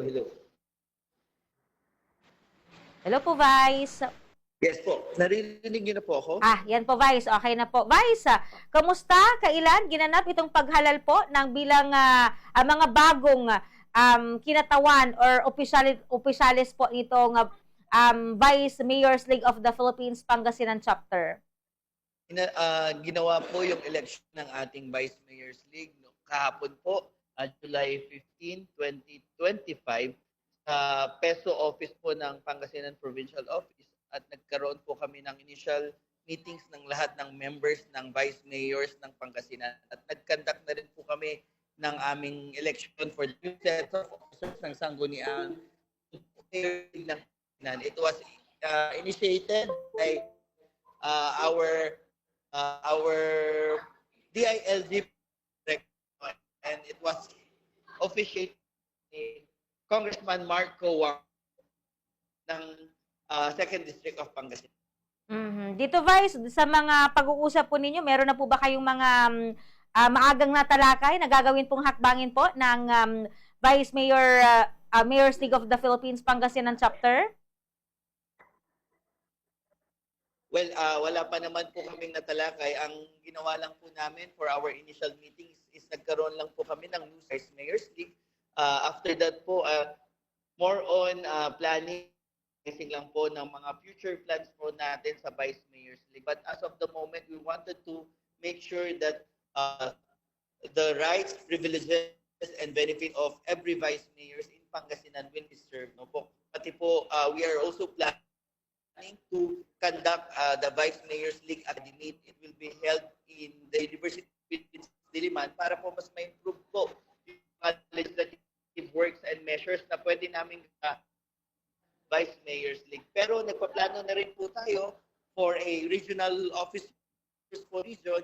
hello. Hello po, Vice. Yes po, naririnig niyo na po ako? Yan po, Vice. Okay na po. Vice, kamusta? Kailan ginanap itong paghalal po ng bilang mga bagong kinatawan or opisyalis po itong Vice Mayor's League of the Philippines Pangasinan Chapter? Ginawa po yung election ng ating Vice Mayor's League kahapon po, July 15, 2025, sa Peso Office po ng Pangasinan Provincial Office, at nagkaroon po kami ng initial meetings ng lahat ng members ng Vice Mayors ng Pangasinan, at nag-conduct na rin po kami ng aming election for the new set of officers ng Sangguniang Mayor ng Pangasinan. It was initiated by our DILG, and it was officiated by Congressman Marco Wang ng 2nd District of Pangasinan. Dito, Vice, sa mga pag-uusap po ninyo, meron na po ba kayong mga maagang natalakay na gagawin pong hakbangin po ng Vice Mayor, Mayor's League of the Philippines Pangasinan Chapter? Well, wala pa naman po kaming natalakay. Ang ginawa lang po namin for our initial meetings is nagkaroon lang po kami ng new Vice Mayor's League. After that po, more on planning lang po ng mga future plans po natin sa Vice Mayor's League. But as of the moment, we wanted to make sure that the rights, privileges, and benefit of every Vice Mayors in Pangasinan will be served. No po? Pati po, we are also planning to conduct the Vice Mayor's League Academy. It will be held in the University of Diliman para po mas ma-improve po yung legislative works and measures na pwede namin Vice Mayor's League. Pero nagpaplano na rin po tayo for a regional office for region.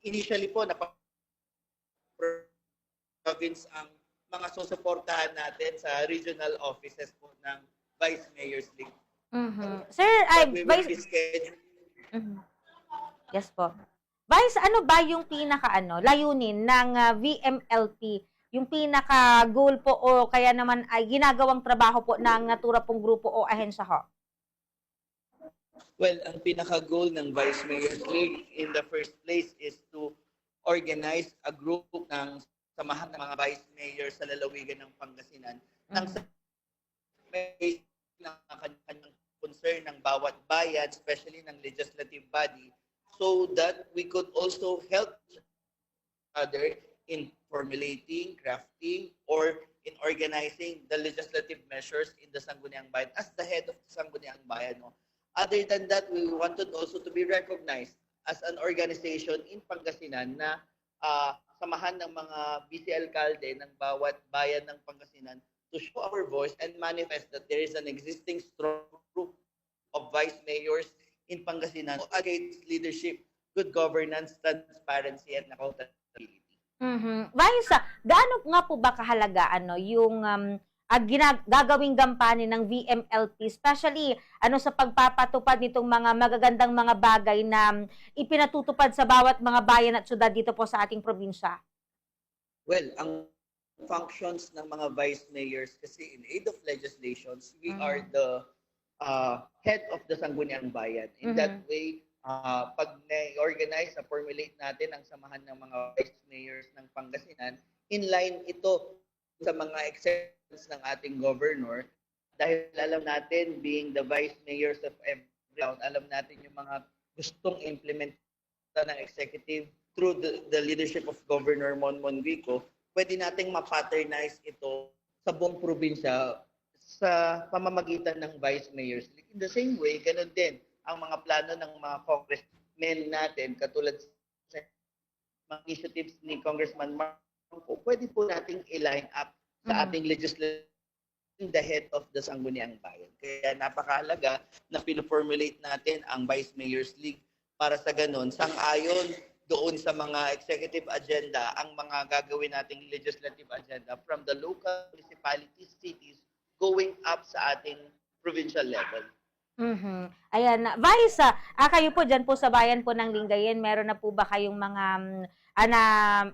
Initially po, province ang mga susuportahan natin sa regional offices po ng Vice Mayor's League. Sir, Vice... Yes po. Vice, ano ba yung layunin ng VMLP? Yung pinaka-goal po o kaya naman ay ginagawang trabaho po ng natura pong grupo o ahensya ho? Well, ang pinaka-goal ng Vice Mayor's League in the first place is to organize a group ng samahan ng mga Vice Mayors sa lalawigan ng Pangasinan nang may kanyang concern ng bawat bayan, especially ng legislative body, so that we could also help each other in formulating, crafting, or in organizing the legislative measures in the Sangguniang Bayan as the head of the Sangguniang Bayan. No? Other than that, we wanted also to be recognized as an organization in Pangasinan na samahan ng mga vice-alcalde ng bawat bayan ng Pangasinan to show our voice and manifest that there is an existing strong group of vice mayors in Pangasinan against leadership, good governance, transparency, and accountability. Vice, gaano nga po ba kahalaga yung gagawing gampanin ng VMLP, especially sa pagpapatupad nitong mga magagandang mga bagay na ipinatutupad sa bawat mga bayan at syudad dito po sa ating probinsya? Well, ang functions ng mga vice mayors kasi in aid of legislations, we are the head of the Sangguniang Bayan. In that way, pag na-organize, na-formulate natin ang samahan ng mga vice mayors ng Pangasinan, in line ito sa mga exceptions ng ating governor, dahil alam natin, being the vice mayors of every town, alam natin yung mga gustong implement ng executive through the leadership of Governor Monmon Vico, pwede nating ma-paternize ito sa buong probinsya sa pamamagitan ng Vice Mayor's League. In the same way, ganun din ang mga plano ng mga congressmen natin, katulad sa mga initiatives ni Congressman Marco, pwede po nating i-line up sa ating legislation in the head of the Sangguniang Bayan. Kaya napakahalaga na pinoformulate natin ang Vice Mayor's League para sa ganun, sang-ayon doon sa mga executive agenda, ang mga gagawin nating legislative agenda from the local municipalities, cities, going up sa ating provincial level. Ayan, Vice, kayo po dyan po sa bayan po ng Lingayen, meron na po ba kayong mga na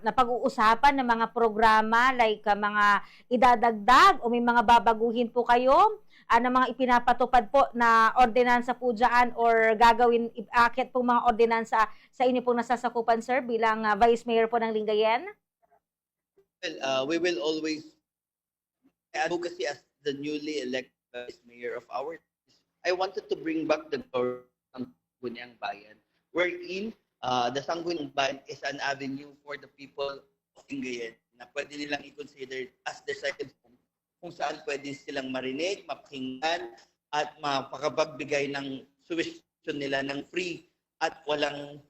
napag-uusapan ng mga programa like mga idadagdag o may mga babaguhin po kayo? Na mga ipinapatupad po na ordinansa po dyan or gagawin, akit po mga ordinansa sa inyo pong nasasakupan, sir, bilang Vice Mayor po ng Lingayen? Well, we will always advocacy as the newly elected vice mayor of our. I wanted to bring back the glory ng Sangguniang Bayan, wherein the Sangguniang Bayan is an avenue for the people of Lingayen na pwede nilang i-consider as their second home, kung saan pwede silang marinig, mapakinggan, at mapakapagbigay ng suggestion nila ng free at walang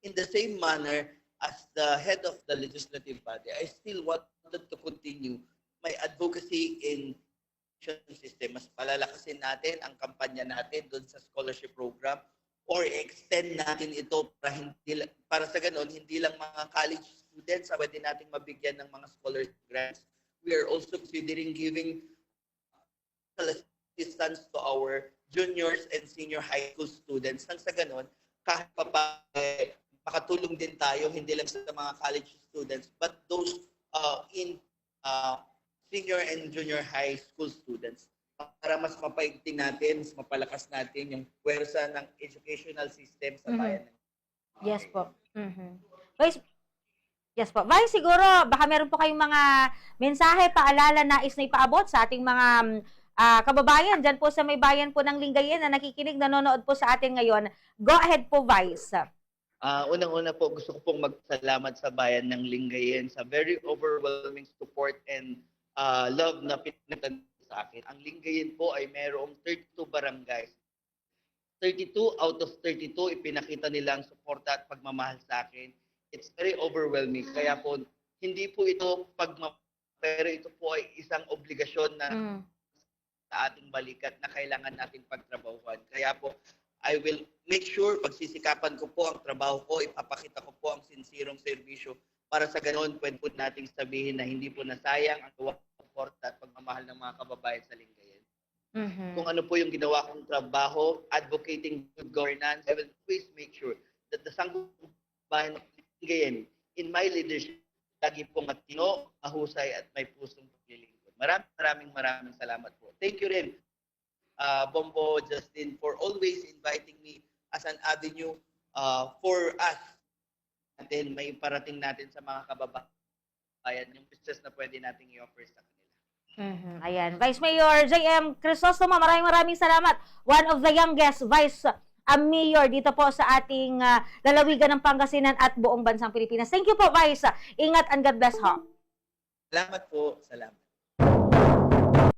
in the same manner as the head of the legislative body, I still wanted to continue my advocacy in system. Mas palalakasin natin ang kampanya natin doon sa scholarship program or extend natin ito para sa ganun, hindi lang mga college students ang pwede natin mabigyan ng mga scholarship grants. We are also considering giving assistance to our juniors and senior high school students. Nang sa ganun, kahit pa makatulong din tayo, hindi lang sa mga college students, but those in senior and junior high school students para mas mapaigting natin, mas mapalakas natin yung puwersa ng educational system sa bayan. Yes po. Vice, yes po. Vice, siguro baka meron po kayong mga mensahe, paalala, nais na ipaabot sa ating mga kababayan dyan po sa may bayan po ng Lingayen na nakikinig, nanonood po sa atin ngayon. Go ahead po, Vice. Unang-una po, gusto ko pong magsalamat sa bayan ng Lingayen sa very overwhelming support and love na pinagtan sa akin. Ang Lingayen po ay mayroong 32 barangays. 32 out of 32 ipinakita nila ang suporta at pagmamahal sa akin. It's very overwhelming. Kaya po, hindi po ito pero ito po ay isang obligasyon na sa ating balikat na kailangan natin pagtrabahuan. Kaya po, I will make sure, pagsisikapan ko po ang trabaho ko, ipapakita ko po ang sincere serbisyo para sa ganoon, pwede po nating sabihin na hindi po nasayang ang support at pagmamahal ng mga kababayan sa Lingayen. Kung ano po yung ginawa kong trabaho, advocating good governance, I will always make sure that the Sangguniang Lingayen, in my leadership, lagi pong matino, mahusay at may pusong paglilingkod. Maraming salamat po. Thank you rin, Bombo, Justin, for always inviting me as an avenue for us natin, may parating natin sa mga kababayan yung business na pwede nating i-offer sa kanila. Ayan. Vice Mayor J.M. Crisostomo, maraming salamat. One of the youngest Vice Mayor dito po sa ating lalawigan ng Pangasinan at buong bansang Pilipinas. Thank you po, Vice. Ingat and God bless ho. Salamat po. Salamat.